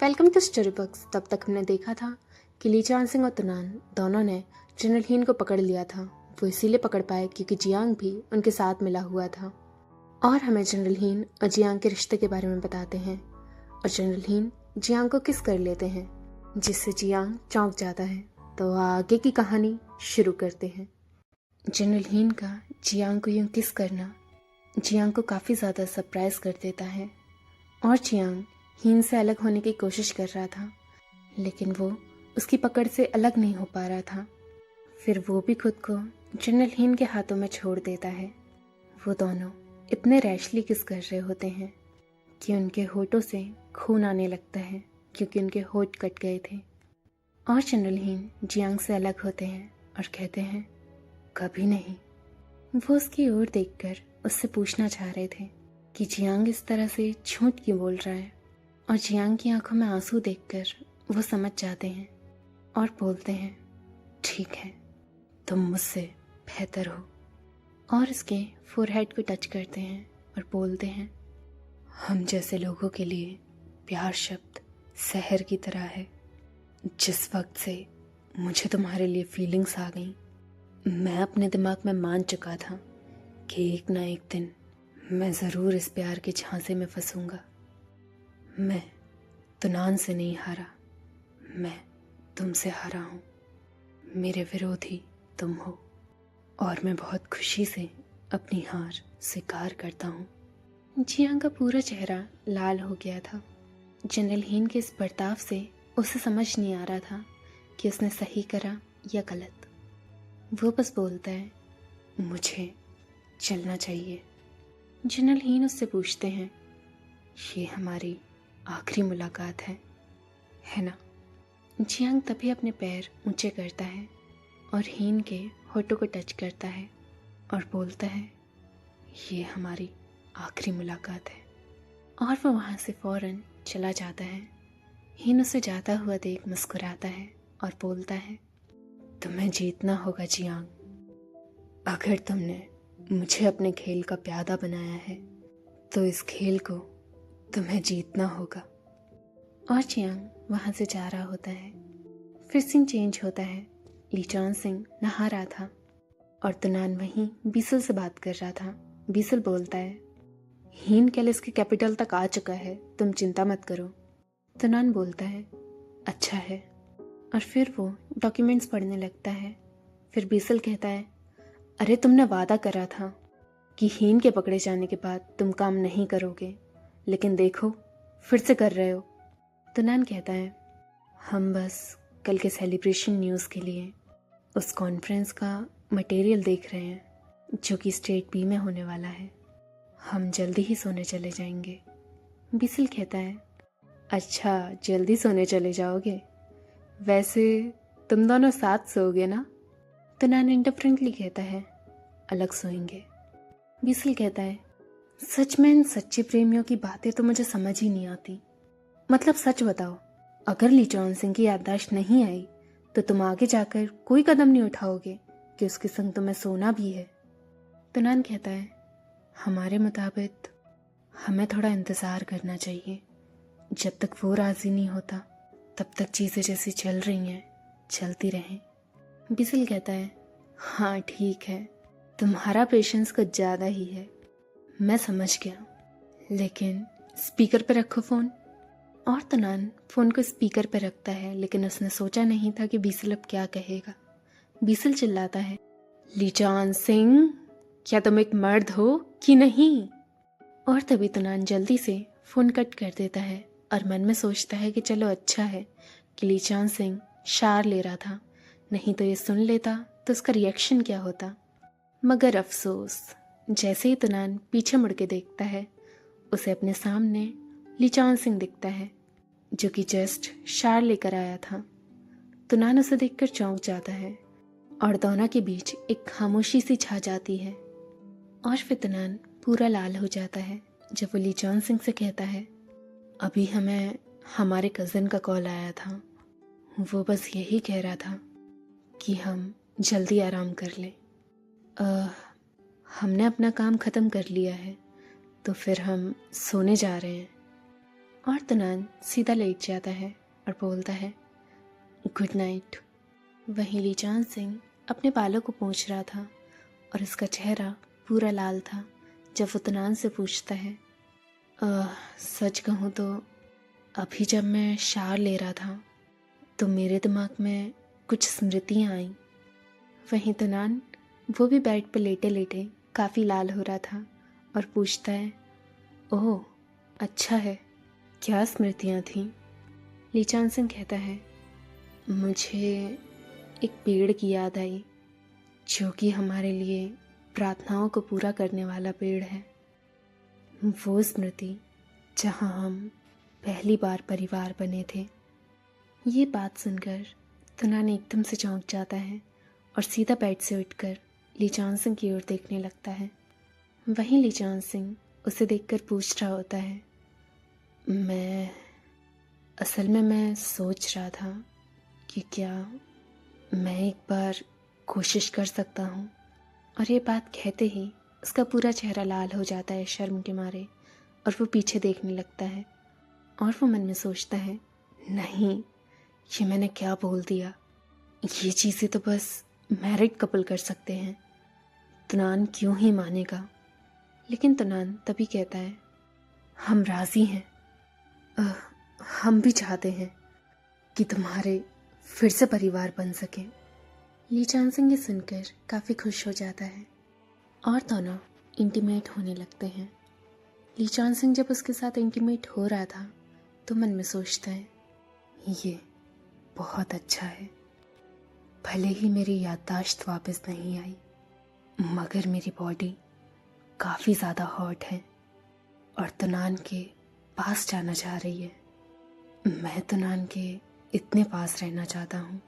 Welcome to story books. तब तक हमने देखा था कि ली चान सिंह और तुनान दोनों ने जनरल हीन को पकड़ लिया था। वो इसीलिए पकड़ पाए क्योंकि जियांग भी उनके साथ मिला हुआ था। और हमें जनरल हीन और जियांग के रिश्ते के बारे में बताते हैं और जनरल हीन जियांग को किस कर लेते हैं, जिससे जियांग चौंक जाता है। तो आगे की कहानी शुरू करते हैं। जनरल हीन का जियांग को यूं किस करना जियांग को काफ़ी ज़्यादा सरप्राइज कर देता है और जियांग हीन से अलग होने की कोशिश कर रहा था, लेकिन वो उसकी पकड़ से अलग नहीं हो पा रहा था। फिर वो भी खुद को जनरल हीन के हाथों में छोड़ देता है। वो दोनों इतने रैशली किस कर रहे होते हैं कि उनके होठों से खून आने लगता है क्योंकि उनके होठ कट गए थे। और जनरल हीन जियांग से अलग होते हैं और कहते हैं कभी नहीं। वो उसकी ओर देखकर उससे पूछना चाह रहे थे कि जियांग इस तरह से झूठ क्यों बोल रहा है, और जियांग की आंखों में आंसू देखकर वो समझ जाते हैं और बोलते हैं ठीक है, तुम मुझसे बेहतर हो। और इसके फोरहेड को टच करते हैं और बोलते हैं हम जैसे लोगों के लिए प्यार शब्द शहर की तरह है। जिस वक्त से मुझे तुम्हारे लिए फीलिंग्स आ गई, मैं अपने दिमाग में मान चुका था कि एक ना एक दिन मैं ज़रूर इस प्यार के झांसे में फंसूंगा। मैं तुनान से नहीं हारा, मैं तुमसे हारा हूँ। मेरे विरोधी तुम हो और मैं बहुत खुशी से अपनी हार स्वीकार करता हूँ। जियांग का पूरा चेहरा लाल हो गया था। जनरल हीन के इस बर्ताव से उसे समझ नहीं आ रहा था कि उसने सही करा या गलत। वो बस बोलता है मुझे चलना चाहिए। जनरल हीन उससे पूछते हैं ये हमारी आखिरी मुलाकात है ना? जियांग तभी अपने पैर ऊंचे करता है और हीन के होठों को टच करता है और बोलता है ये हमारी आखिरी मुलाकात है। और वो वहाँ से फौरन चला जाता है। हीन उसे जाता हुआ देख मुस्कुराता है और बोलता है तुम्हें जीतना होगा जियांग। अगर तुमने मुझे अपने खेल का प्यादा बनाया है तो इस खेल को तुम्हें जीतना होगा। और जियांग वहाँ से जा रहा होता है। फिर सीन चेंज होता है। ली चान सिंह नहा रहा था और तुनान वहीं बीसल से बात कर रहा था। बीसल बोलता है हीन कैलिस की कैपिटल तक आ चुका है, तुम चिंता मत करो। तुनान बोलता है अच्छा है, और फिर वो डॉक्यूमेंट्स पढ़ने लगता है। फिर बीसल कहता है अरे तुमने वादा करा था कि हीन के पकड़े जाने के बाद तुम काम नहीं करोगे, लेकिन देखो फिर से कर रहे हो। तुनान कहता है हम बस कल के सेलिब्रेशन न्यूज़ के लिए उस कॉन्फ्रेंस का मटेरियल देख रहे हैं जो कि स्टेट बी में होने वाला है। हम जल्दी ही सोने चले जाएंगे। बिसल कहता है अच्छा, जल्दी सोने चले जाओगे? वैसे तुम दोनों साथ सोओगे ना? तुनान इंडिफरेंटली कहता है अलग सोएंगे। बिसल कहता है सच में इन सच्चे प्रेमियों की बातें तो मुझे समझ ही नहीं आती। मतलब सच बताओ, अगर ली चान सिंह की याददाश्त नहीं आई तो तुम आगे जाकर कोई कदम नहीं उठाओगे कि उसके संग तुम्हें सोना भी है? तुनान कहता है हमारे मुताबिक हमें थोड़ा इंतज़ार करना चाहिए। जब तक वो राज़ी नहीं होता तब तक चीज़ें जैसी चल रही हैं चलती रहें। बिसल कहता है हाँ ठीक है, तुम्हारा पेशेंस कुछ ज़्यादा ही है, मैं समझ गया, लेकिन स्पीकर पे रखो फ़ोन। और तुनान फ़ोन को स्पीकर पे रखता है, लेकिन उसने सोचा नहीं था कि बीसल अब क्या कहेगा। बीसल चिल्लाता है ली चान सिंह, क्या तुम एक मर्द हो कि नहीं? और तभी तुनान जल्दी से फ़ोन कट कर देता है और मन में सोचता है कि चलो अच्छा है कि ली चान सिंह शार ले रहा था, नहीं तो ये सुन लेता तो उसका रिएक्शन क्या होता। मगर अफसोस, जैसे ही तुनान पीछे मुड़ के देखता है उसे अपने सामने ली चान सिंह दिखता है जो कि जस्ट शार लेकर आया था। तुनान उसे देखकर चौंक जाता है और दोनों के बीच एक खामोशी सी छा जाती है। और फिर तुनान पूरा लाल हो जाता है जब वो ली चान सिंह से कहता है अभी हमें हमारे कज़न का कॉल आया था, वो बस यही कह रहा था कि हम जल्दी आराम कर लें। हमने अपना काम ख़त्म कर लिया है तो फिर हम सोने जा रहे हैं। और तुनान सीधा लेट जाता है और बोलता है गुड नाइट। वहीं लीचान सिंह अपने बालों को पोंछ रहा था और उसका चेहरा पूरा लाल था जब वो तुनान से पूछता है सच कहूँ तो अभी जब मैं शावर ले रहा था तो मेरे दिमाग में कुछ स्मृतियाँ आईं। वहीं तुनान वो भी बेड पर लेटे लेटे काफ़ी लाल हो रहा था और पूछता है ओह अच्छा है, क्या स्मृतियाँ थीं? लीचान सिंह कहता है मुझे एक पेड़ की याद आई जो कि हमारे लिए प्रार्थनाओं को पूरा करने वाला पेड़ है। वो स्मृति जहाँ हम पहली बार परिवार बने थे। ये बात सुनकर तुनान एकदम से चौंक जाता है और सीधा बेड से उठकर लीचान सिंह की ओर देखने लगता है। वहीं लीचान सिंह उसे देखकर पूछ रहा होता है असल में मैं सोच रहा था कि क्या मैं एक बार कोशिश कर सकता हूँ। और ये बात कहते ही उसका पूरा चेहरा लाल हो जाता है शर्म के मारे और वो पीछे देखने लगता है और वो मन में सोचता है नहीं, ये मैंने क्या बोल दिया, ये चीज़ें तो बस मैरिड कपल कर सकते हैं, तुनान क्यों ही मानेगा। लेकिन तुनान तभी कहता है हम राज़ी हैं, हम भी चाहते हैं कि तुम्हारे फिर से परिवार बन सके। लीचान सिंह ये सुनकर काफ़ी खुश हो जाता है और दोनों इंटीमेट होने लगते हैं। लीचान सिंह जब उसके साथ इंटीमेट हो रहा था तो मन में सोचता है ये बहुत अच्छा है, भले ही मेरी याददाश्त वापस नहीं आई मगर मेरी बॉडी काफ़ी ज़्यादा हॉट है और तुनान के पास जाना चाह रही है। मैं तुनान के इतने पास रहना चाहता हूँ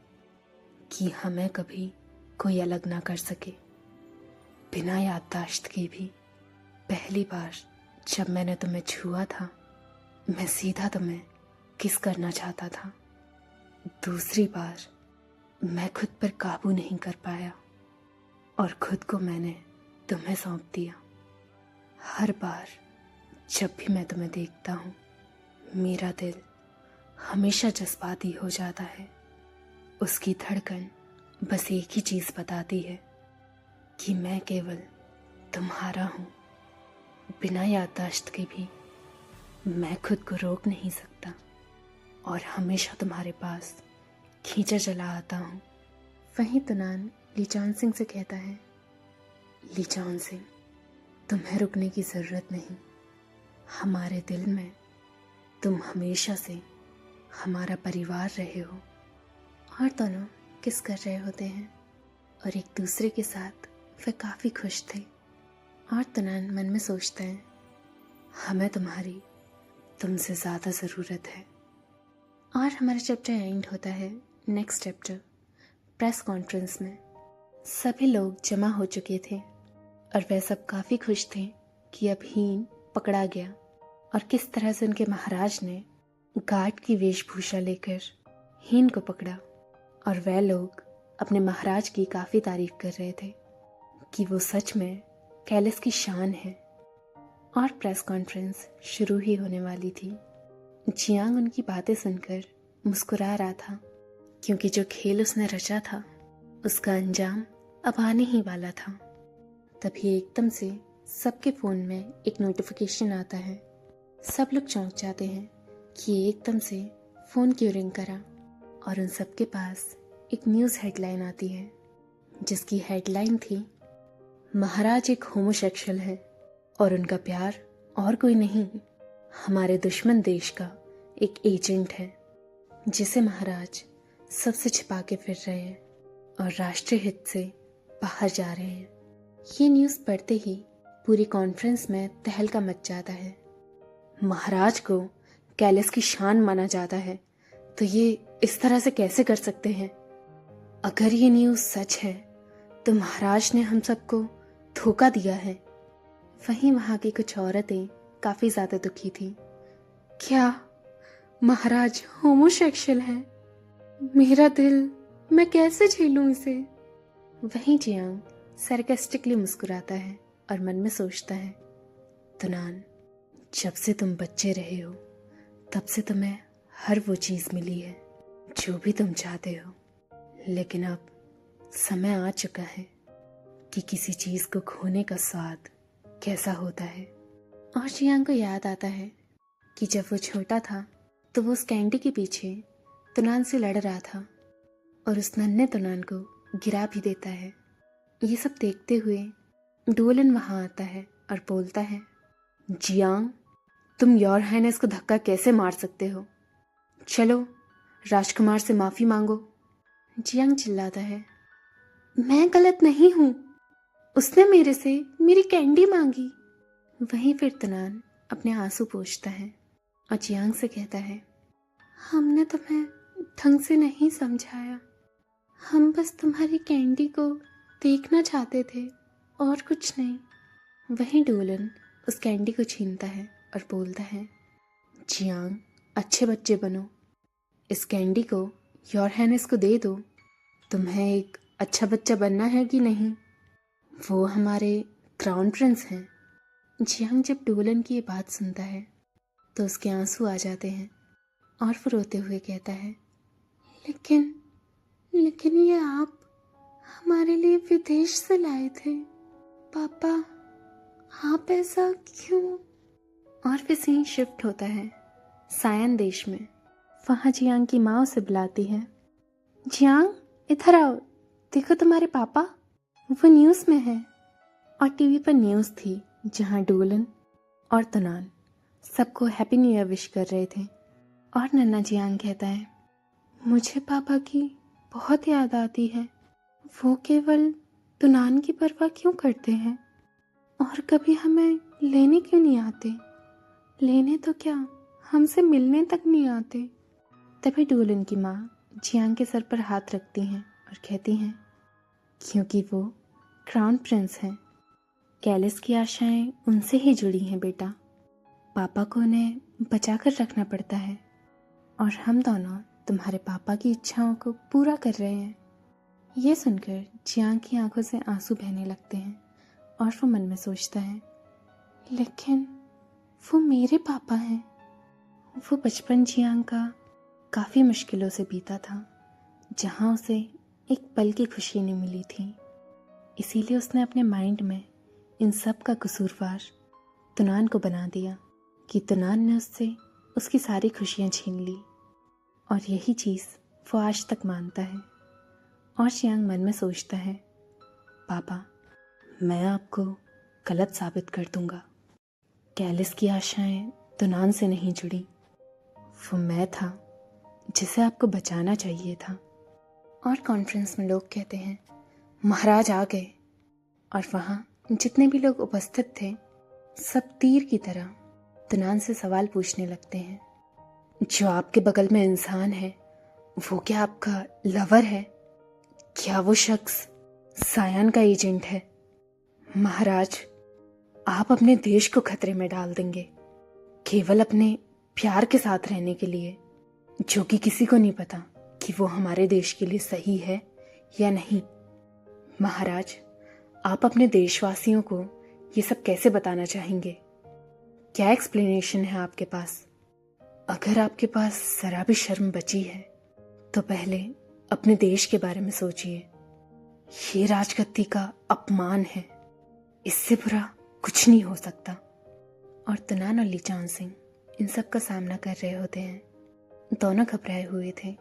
कि हमें कभी कोई अलग ना कर सके। बिना याददाश्त के भी पहली बार जब मैंने तुम्हें छुआ था मैं सीधा तुम्हें किस करना चाहता था। दूसरी बार मैं खुद पर काबू नहीं कर पाया और खुद को मैंने तुम्हें सौंप दिया। हर बार जब भी मैं तुम्हें देखता हूँ मेरा दिल हमेशा जज्बाती हो जाता है। उसकी धड़कन बस एक ही चीज़ बताती है कि मैं केवल तुम्हारा हूँ। बिना याददाश्त के भी मैं खुद को रोक नहीं सकता और हमेशा तुम्हारे पास खींचा चला आता हूँ। वहीं तुनान लीचान सिंह से कहता है लीचान सिंह, तुम्हें रुकने की ज़रूरत नहीं, हमारे दिल में तुम हमेशा से हमारा परिवार रहे हो। और दोनों किस कर रहे होते हैं और एक दूसरे के साथ वे काफ़ी खुश थे। और तुनान मन में सोचता है हमें तुमसे ज़्यादा ज़रूरत है। और हमारा चैप्टर एंड होता है नेक्स्ट चैप्टर प्रेस कॉन्फ्रेंस में। सभी लोग जमा हो चुके थे और वह सब काफ़ी खुश थे कि अब हीन पकड़ा गया और किस तरह से उनके महाराज ने गार्ड की वेशभूषा लेकर हीन को पकड़ा। और वह लोग अपने महाराज की काफ़ी तारीफ कर रहे थे कि वो सच में कैलिस की शान है। और प्रेस कॉन्फ्रेंस शुरू ही होने वाली थी। जियांग उनकी बातें सुनकर मुस्कुरा रहा था क्योंकि जो खेल उसने रचा था उसका अंजाम अब आने ही वाला था। तभी एकदम से सबके फ़ोन में एक नोटिफिकेशन आता है। सब लोग चौंक जाते हैं कि एकदम से फ़ोन क्यों रिंग करा और उन सबके पास एक न्यूज़ हेडलाइन आती है जिसकी हेडलाइन थी महाराज एक होमोसेक्सुअल है और उनका प्यार और कोई नहीं हमारे दुश्मन देश का एक एजेंट है जिसे महाराज सबसे छिपा के फिर रहे हैं और राष्ट्रीय हित से बाहर जा रहे हैं। ये न्यूज़ पढ़ते ही पूरी कॉन्फ्रेंस में तहलका मच जाता है। महाराज को कैलिस की शान माना जाता है तो ये इस तरह से कैसे कर सकते हैं? अगर ये न्यूज़ सच है तो महाराज ने हम सबको धोखा दिया है। वहीं वहाँ की कुछ औरतें काफ़ी ज़्यादा दुखी थी। क्या महाराज होमोसेक्सुअल है? मेरा दिल, मैं कैसे झेलूं इसे? वहीं जियांग सरकास्टिकली मुस्कुराता है और मन में सोचता है तुनान, जब से तुम बच्चे रहे हो तब से तुम्हें हर वो चीज़ मिली है जो भी तुम चाहते हो, लेकिन अब समय आ चुका है कि किसी चीज़ को खोने का स्वाद कैसा होता है। और जियांग को याद आता है कि जब वो छोटा था तो वो उस कैंडी के पीछे तुनान से लड़ रहा था और उस नन्हे तुनान को गिरा भी देता है। ये सब देखते हुए डोलन वहाँ आता है और बोलता है, जियांग, तुम योर हाइनेस को धक्का कैसे मार सकते हो? चलो राजकुमार से माफ़ी मांगो। जियांग चिल्लाता है, मैं गलत नहीं हूँ, उसने मेरे से मेरी कैंडी मांगी। वहीं फिर तुनान अपने आंसू पोंछता है और जियांग से कहता है, हमने तुम्हें ढंग से नहीं समझाया, हम बस तुम्हारी कैंडी को देखना चाहते थे और कुछ नहीं। वहीं डोलन उस कैंडी को छीनता है और बोलता है, जियांग, अच्छे बच्चे बनो, इस कैंडी को योर हाइनेस को दे दो। तुम्हें एक अच्छा बच्चा बनना है कि नहीं? वो हमारे क्राउन प्रिंस हैं। जियांग जब डोलन की ये बात सुनता है तो उसके आंसू आ जाते हैं और वो रोते हुए कहता है, लेकिन लेकिन ये आप हमारे लिए विदेश से लाए थे पापा, आप ऐसा क्यों? और फिर सीन शिफ्ट होता है सायन देश में। वहाँ जियांग की माँ उसे बुलाती है, जियांग इधर आओ, देखो तुम्हारे पापा, वो न्यूज़ में है। और टीवी पर न्यूज़ थी जहाँ डोलन और तुनान सबको हैप्पी न्यू ईयर विश कर रहे थे। और नन्ना जियांग कहता है, मुझे पापा की बहुत याद आती है, वो केवल तुनान की परवाह क्यों करते हैं और कभी हमें लेने क्यों नहीं आते? लेने तो क्या, हमसे मिलने तक नहीं आते। तभी डोलन की माँ जियांग के सर पर हाथ रखती हैं और कहती हैं, क्योंकि वो क्राउन प्रिंस हैं, कैलिस की आशाएं उनसे ही जुड़ी हैं बेटा, पापा को उन्हें बचा कर रखना पड़ता है और हम दोनों तुम्हारे पापा की इच्छाओं को पूरा कर रहे हैं। ये सुनकर जियांग की आंखों से आंसू बहने लगते हैं और वो मन में सोचता है, लेकिन वो मेरे पापा हैं। वो बचपन जियांग का काफ़ी मुश्किलों से बीता था, जहाँ उसे एक पल की खुशी नहीं मिली थी। इसीलिए उसने अपने माइंड में इन सब का कसूरवार तुनान को बना दिया कि तुनान ने उससे उसकी सारी खुशियाँ छीन ली। और यही चीज़ वो आज तक मानता है। और जियांग मन में सोचता है, पापा, मैं आपको गलत साबित कर दूंगा। कैलिस की आशाएं तुनान से नहीं जुड़ी, वो मैं था जिसे आपको बचाना चाहिए था। और कॉन्फ्रेंस में लोग कहते हैं, महाराज आ गए। और वहाँ जितने भी लोग उपस्थित थे सब तीर की तरह तुनान से सवाल पूछने लगते हैं, जो आपके बगल में इंसान है वो क्या आपका लवर है? क्या वो शख्स सायन का एजेंट है? महाराज, आप अपने देश को खतरे में डाल देंगे केवल अपने प्यार के साथ रहने के लिए, जो कि किसी को नहीं पता कि वो हमारे देश के लिए सही है या नहीं। महाराज, आप अपने देशवासियों को ये सब कैसे बताना चाहेंगे? क्या एक्सप्लेनेशन है आपके पास? अगर आपके पास जरा भी शर्म बची है तो पहले अपने देश के बारे में सोचिए। ये राजगद्दी का अपमान है, इससे बुरा कुछ नहीं हो सकता। और तुनान और लीचान सिंह इन सब का सामना कर रहे होते हैं। दोनों घबराए हुए थे।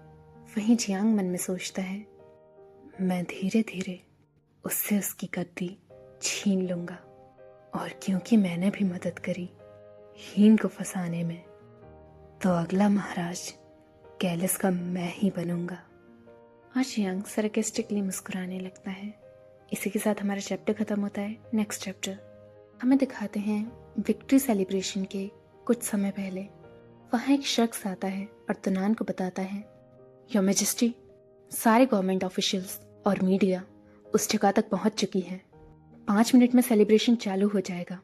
वहीं जियांग मन में सोचता है, मैं धीरे धीरे उससे उसकी गद्दी छीन लूंगा, और क्योंकि मैंने भी मदद करी हीन को फंसाने में, तो अगला महाराज कैलिस का मैं ही बनूंगा। और जियांग सरकास्टिकली मुस्कुराने लगता है। इसी के साथ हमारा चैप्टर खत्म होता है। नेक्स्ट चैप्टर हमें दिखाते हैं विक्ट्री सेलिब्रेशन के कुछ समय पहले। वहाँ एक शख्स आता है और तुनान को बताता है, योर मैजेस्टी, सारे गवर्नमेंट ऑफिशियल्स और मीडिया उस जगह तक पहुँच चुकी है। 5 मिनट में सेलिब्रेशन चालू हो जाएगा,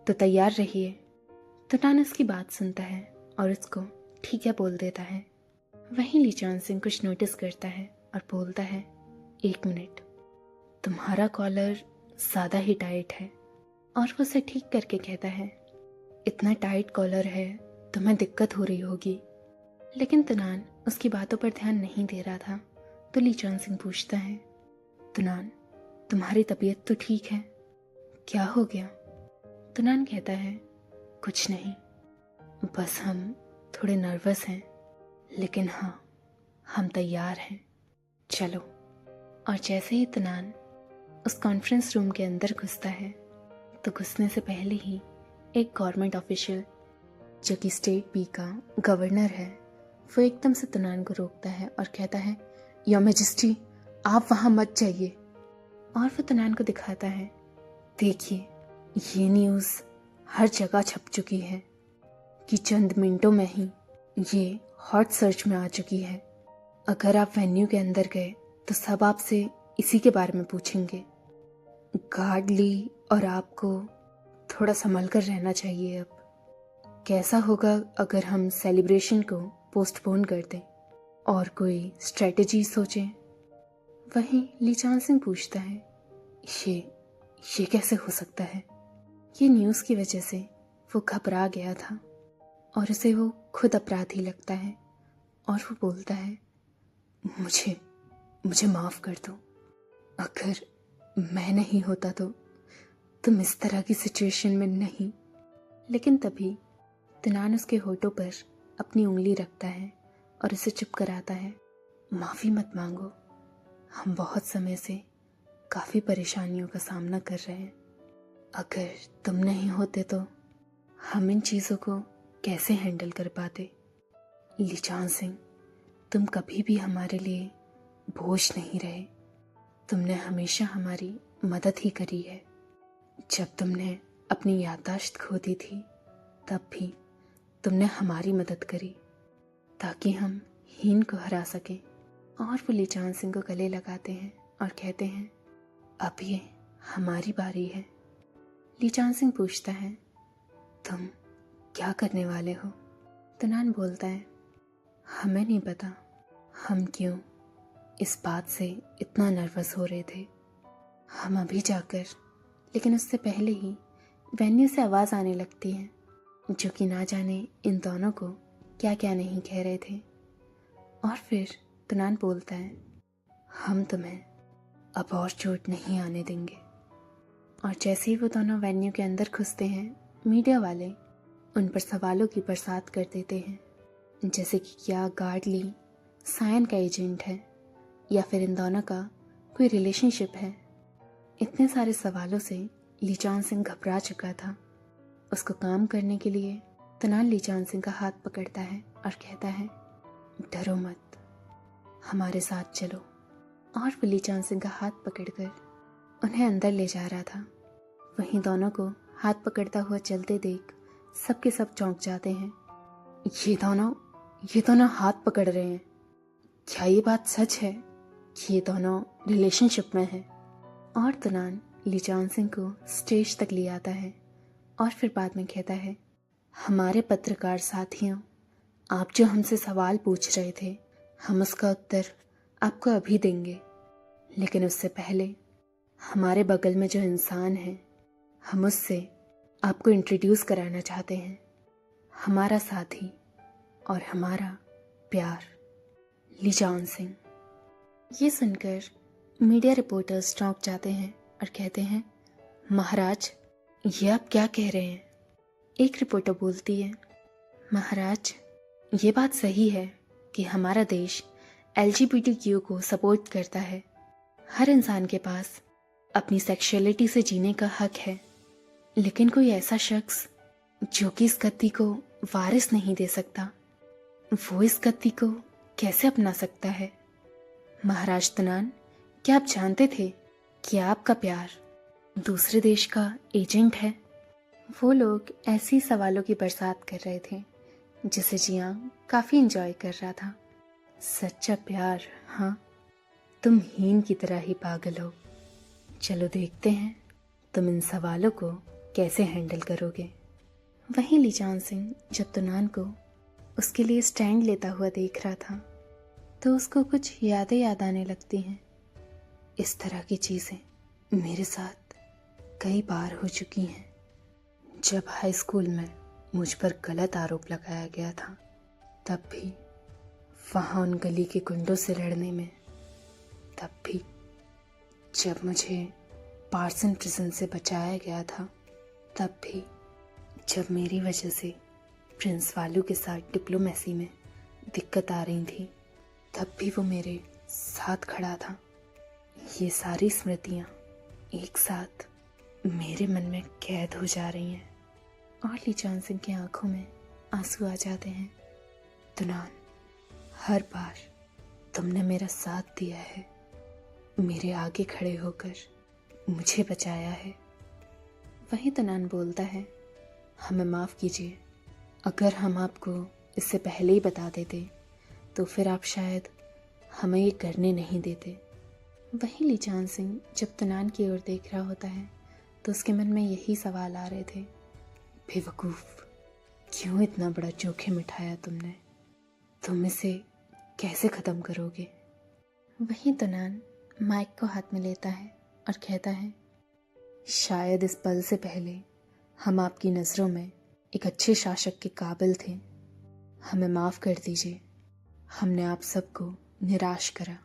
तो तैयार रहिए। तुनान उसकी बात सुनता है और उसको ठीक है बोल देता है। वहीं लीचान सिंह कुछ नोटिस करता है और बोलता है, 1 मिनट, तुम्हारा कॉलर ज़्यादा ही टाइट है। और वो उसे ठीक करके कहता है, इतना टाइट कॉलर है तुम्हें दिक्कत हो रही होगी। लेकिन तुनान उसकी बातों पर ध्यान नहीं दे रहा था। तो ली चान सिंह पूछता है, तुनान तुम्हारी तबीयत तो ठीक है, क्या हो गया? तुनान कहता है, कुछ नहीं, बस हम थोड़े नर्वस हैं, लेकिन हाँ, हम तैयार हैं, चलो। और जैसे ही तुनान उस कॉन्फ्रेंस रूम के अंदर घुसता है तो घुसने से पहले ही एक गवर्नमेंट ऑफिशियल जो कि स्टेट बी का गवर्नर है, वो एकदम से तुनान को रोकता है और कहता है, योर मैजेस्टी, आप वहाँ मत जाइए। और वो तुनान को दिखाता है, देखिए ये न्यूज़ हर जगह छप चुकी है कि चंद मिनटों में ही ये हॉट सर्च में आ चुकी है। अगर आप वेन्यू के अंदर गए तो सब आपसे इसी के बारे में पूछेंगे। गार्ड ली और आपको थोड़ा संभल कर रहना चाहिए। अब कैसा होगा अगर हम सेलिब्रेशन को पोस्टपोन कर दें और कोई स्ट्रेटजी सोचें? वहीं ली चान सिंह पूछता है, ये कैसे हो सकता है? ये न्यूज़ की वजह से वो घबरा गया था और उसे वो खुद अपराधी लगता है और वो बोलता है, मुझे माफ़ कर दो। अगर मैं नहीं होता तो तुम इस तरह की सिचुएशन में नहीं। लेकिन तभी तुनान उसके होठों पर अपनी उंगली रखता है और उसे चुप कराता है। माफ़ी मत मांगो, हम बहुत समय से काफ़ी परेशानियों का सामना कर रहे हैं। अगर तुम नहीं होते तो हम इन चीज़ों को कैसे हैंडल कर पाते? ली चान सिंह, तुम कभी भी हमारे लिए बोझ नहीं रहे। तुमने हमेशा हमारी मदद ही करी है। जब तुमने अपनी याददाश्त खो दी थी तब भी तुमने हमारी मदद करी ताकि हम हीन को हरा सकें। और वो ली चान सिंह को गले लगाते हैं और कहते हैं, अब ये हमारी बारी है। ली चान सिंह पूछता है, तुम क्या करने वाले हो? तुनान बोलता है, हमें नहीं पता हम क्यों इस बात से इतना नर्वस हो रहे थे। हम अभी जाकर, लेकिन उससे पहले ही वेन्यू से आवाज़ आने लगती है जो कि ना जाने इन दोनों को क्या क्या नहीं कह रहे थे। और फिर तुनान बोलता है, हम तुम्हें अब और चोट नहीं आने देंगे। और जैसे ही वो दोनों वेन्यू के अंदर घुसते हैं, मीडिया वाले उन पर सवालों की बरसात कर देते हैं, जैसे कि क्या गार्ड ली सायन का एजेंट है या फिर इन दोनों का कोई रिलेशनशिप है। इतने सारे सवालों से ली चान सिंह घबरा चुका था। उसको काम करने के लिए तुनान ली चान सिंह का हाथ पकड़ता है और कहता है, डरो मत, हमारे साथ चलो। और वो ली चान सिंह का हाथ पकड़कर उन्हें अंदर ले जा रहा था। वहीं दोनों को हाथ पकड़ता हुआ चलते देख सबके सब चौंक जाते हैं। ये दोनों हाथ पकड़ रहे हैं। क्या ये बात सच है कि ये दोनों रिलेशनशिप में हैं? और तुनान ली चान सिंह को स्टेज तक ले आता है और फिर बाद में कहता है, हमारे पत्रकार साथियों, आप जो हमसे सवाल पूछ रहे थे, हम उसका उत्तर आपको अभी देंगे। लेकिन उससे पहले हमारे बगल में जो इंसान है, हम उससे आपको इंट्रोड्यूस कराना चाहते हैं। हमारा साथी और हमारा प्यार, ली चान सिंह। ये सुनकर मीडिया रिपोर्टर्स चौंक जाते हैं और कहते हैं, महाराज, ये आप क्या कह रहे हैं? एक रिपोर्टर बोलती है, महाराज, ये बात सही है कि हमारा देश LGBTQ को सपोर्ट करता है। हर इंसान के पास अपनी सेक्सुअलिटी से जीने का हक है। लेकिन कोई ऐसा शख्स जो कि इस गति को वारिस नहीं दे सकता, वो इस गति को कैसे अपना सकता है? महाराज तुनान, क्या आप जानते थे कि आपका प्यार दूसरे देश का एजेंट है? वो लोग ऐसी सवालों की बरसात कर रहे थे जिसे जियांग काफ़ी एंजॉय कर रहा था। सच्चा प्यार, हाँ, तुम हीन की तरह ही पागल हो। चलो देखते हैं तुम इन सवालों को कैसे हैंडल करोगे। वहीं ली चान सिंह जब तुनान को उसके लिए स्टैंड लेता हुआ देख रहा था तो उसको कुछ यादें याद आने लगती हैं। इस तरह की चीज़ें मेरे साथ कई बार हो चुकी हैं। जब हाई स्कूल में मुझ पर गलत आरोप लगाया गया था, तब भी वहाँ उन गली के गुंडों से लड़ने में, तब भी जब मुझे पार्सन प्रिजन से बचाया गया था, तब भी जब मेरी वजह से प्रिंस वालू के साथ डिप्लोमेसी में दिक्कत आ रही थी, तब भी वो मेरे साथ खड़ा था। ये सारी स्मृतियाँ एक साथ मेरे मन में कैद हो जा रही हैं और लीचान सिंह की आंखों में आंसू आ जाते हैं। तुनान, हर बार तुमने मेरा साथ दिया है, मेरे आगे खड़े होकर मुझे बचाया है। वही तुनान बोलता है, हमें माफ़ कीजिए, अगर हम आपको इससे पहले ही बता देते तो फिर आप शायद हमें ये करने नहीं देते। वही लीचान सिंह जब तुनान की ओर देख रहा होता है तो उसके मन में यही सवाल आ रहे थे, बेवकूफ़, क्यों इतना बड़ा जोखिम उठाया तुमने? तुम इसे कैसे ख़त्म करोगे? वही तुनान माइक को हाथ में लेता है और कहता है, शायद इस पल से पहले हम आपकी नज़रों में एक अच्छे शासक के काबिल थे। हमें माफ़ कर दीजिए, हमने आप सबको निराश करा।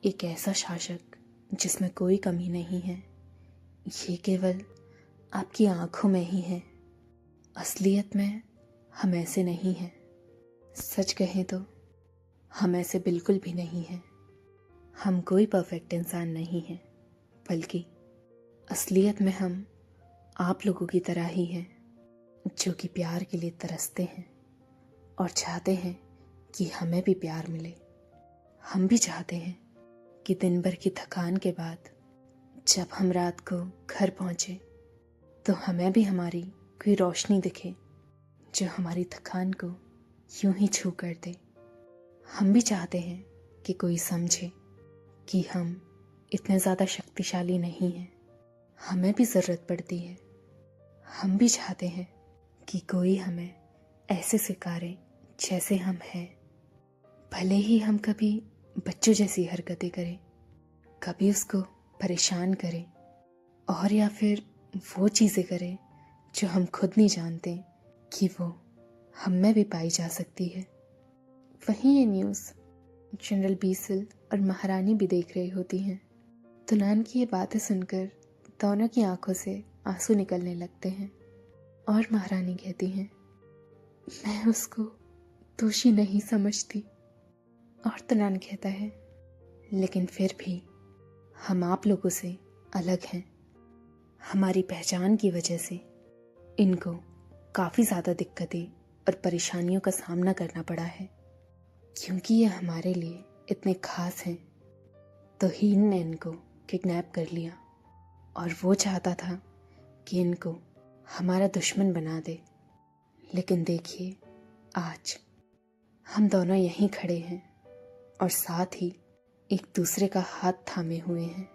एक ऐसा शासक जिसमें कोई कमी नहीं है, ये केवल आपकी आंखों में ही है। असलियत में हम ऐसे नहीं हैं। सच कहें तो हम ऐसे बिल्कुल भी नहीं हैं। हम कोई परफेक्ट इंसान नहीं हैं, बल्कि असलियत में हम आप लोगों की तरह ही हैं, जो कि प्यार के लिए तरसते हैं और चाहते हैं कि हमें भी प्यार मिले। हम भी चाहते हैं कि दिन भर की थकान के बाद जब हम रात को घर पहुँचे तो हमें भी हमारी कोई रोशनी दिखे जो हमारी थकान को यूं ही छू कर दे। हम भी चाहते हैं कि कोई समझे कि हम इतने ज़्यादा शक्तिशाली नहीं हैं, हमें भी ज़रूरत पड़ती है। हम भी चाहते हैं कि कोई हमें ऐसे स्वीकारे जैसे हम हैं, भले ही हम कभी बच्चों जैसी हरकतें करें, कभी उसको परेशान करें और या फिर वो चीज़ें करें जो हम खुद नहीं जानते कि वो हम में भी पाई जा सकती है। वहीं ये न्यूज़ जनरल बीसल और महारानी भी देख रही होती हैं। तुनान की ये बातें सुनकर दोनों की आंखों से आंसू निकलने लगते हैं और महारानी कहती हैं, मैं उसको दोषी नहीं समझती। और तुनान कहता है, लेकिन फिर भी हम आप लोगों से अलग हैं। हमारी पहचान की वजह से इनको काफ़ी ज़्यादा दिक्कतें और परेशानियों का सामना करना पड़ा है। क्योंकि ये हमारे लिए इतने खास हैं तो हीन ने इनको किडनैप कर लिया और वो चाहता था कि इनको हमारा दुश्मन बना दे। लेकिन देखिए, आज हम दोनों यहीं खड़े हैं और साथ ही एक दूसरे का हाथ थामे हुए हैं।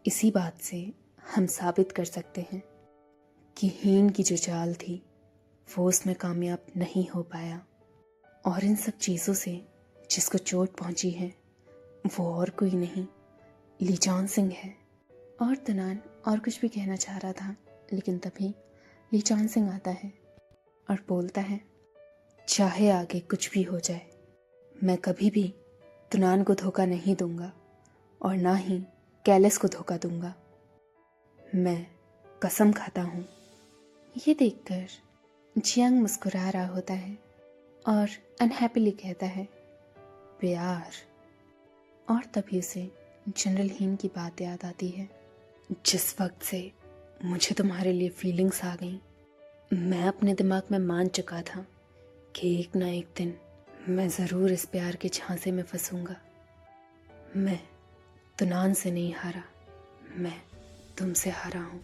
इसी बात से हम साबित कर सकते हैं कि हीन की जो चाल थी वो उसमें कामयाब नहीं हो पाया और इन सब चीज़ों से जिसको चोट पहुंची है वो और कोई नहीं, लीचान सिंह है। और तुनान और कुछ भी कहना चाह रहा था, लेकिन तभी लीचान सिंह आता है और बोलता है, चाहे आगे कुछ भी हो जाए, मैं कभी भी तुनान को धोखा नहीं दूंगा और ना ही कैलिस को धोखा दूंगा। मैं कसम खाता हूँ। ये देखकर जियांग मुस्कुरा रहा होता है और अनहैप्पीली कहता है, प्यार। और तभी उसे जनरल हीन की बात याद आती है। जिस वक्त से मुझे तुम्हारे लिए फीलिंग्स आ गई, मैं अपने दिमाग में मान चुका था कि एक ना एक दिन मैं ज़रूर इस प्यार के झांसे में फंसूंगा। मैं तुनान से नहीं हारा, मैं तुमसे हारा हूँ।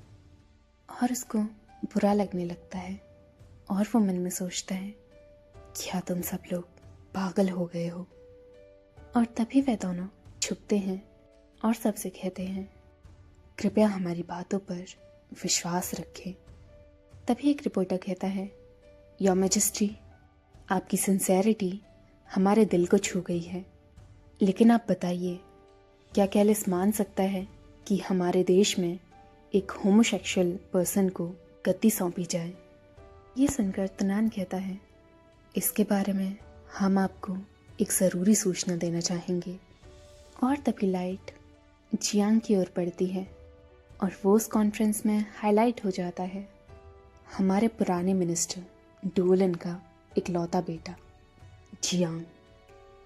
और उसको बुरा लगने लगता है और वो मन में सोचता है, क्या तुम सब लोग पागल हो गए हो? और तभी वे दोनों छुपते हैं और सबसे कहते हैं, कृपया हमारी बातों पर विश्वास रखें। तभी एक रिपोर्टर कहता है, योर मैजेस्टी, आपकी सिंसेरिटी हमारे दिल को छू गई है, लेकिन आप बताइए, क्या कैलिस मान सकता है कि हमारे देश में एक होमोसेक्सुअल पर्सन को गद्दी सौंपी जाए? ये सुनकर तनान कहता है, इसके बारे में हम आपको एक ज़रूरी सूचना देना चाहेंगे। और तभी लाइट जियांग की ओर पड़ती है और वो उस कॉन्फ्रेंस में हाईलाइट हो जाता है। हमारे पुराने मिनिस्टर डोलन का इकलौता बेटा जियांग।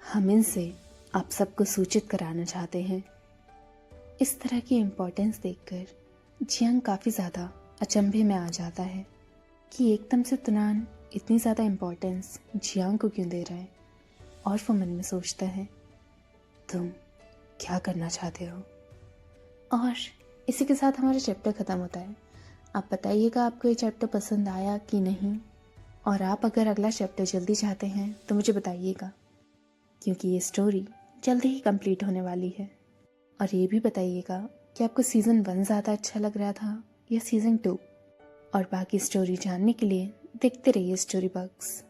हम इनसे आप सबको सूचित कराना चाहते हैं। इस तरह की इम्पोर्टेंस देखकर जियांग काफ़ी ज़्यादा अचंभे में आ जाता है कि एकदम से तुनान इतनी ज़्यादा इम्पोर्टेंस जियांग को क्यों दे रहा है। और वो मन में सोचता है, तुम क्या करना चाहते हो। और इसी के साथ हमारा चैप्टर ख़त्म होता है। आप बताइएगा आपको ये चैप्टर पसंद आया कि नहीं, और आप अगर अगला चैप्टर जल्दी चाहते हैं तो मुझे बताइएगा, क्योंकि ये स्टोरी जल्दी ही कंप्लीट होने वाली है। और ये भी बताइएगा कि आपको सीज़न 1 ज़्यादा अच्छा लग रहा था या सीज़न 2। और बाकी स्टोरी जानने के लिए देखते रहिए स्टोरी बॉक्स।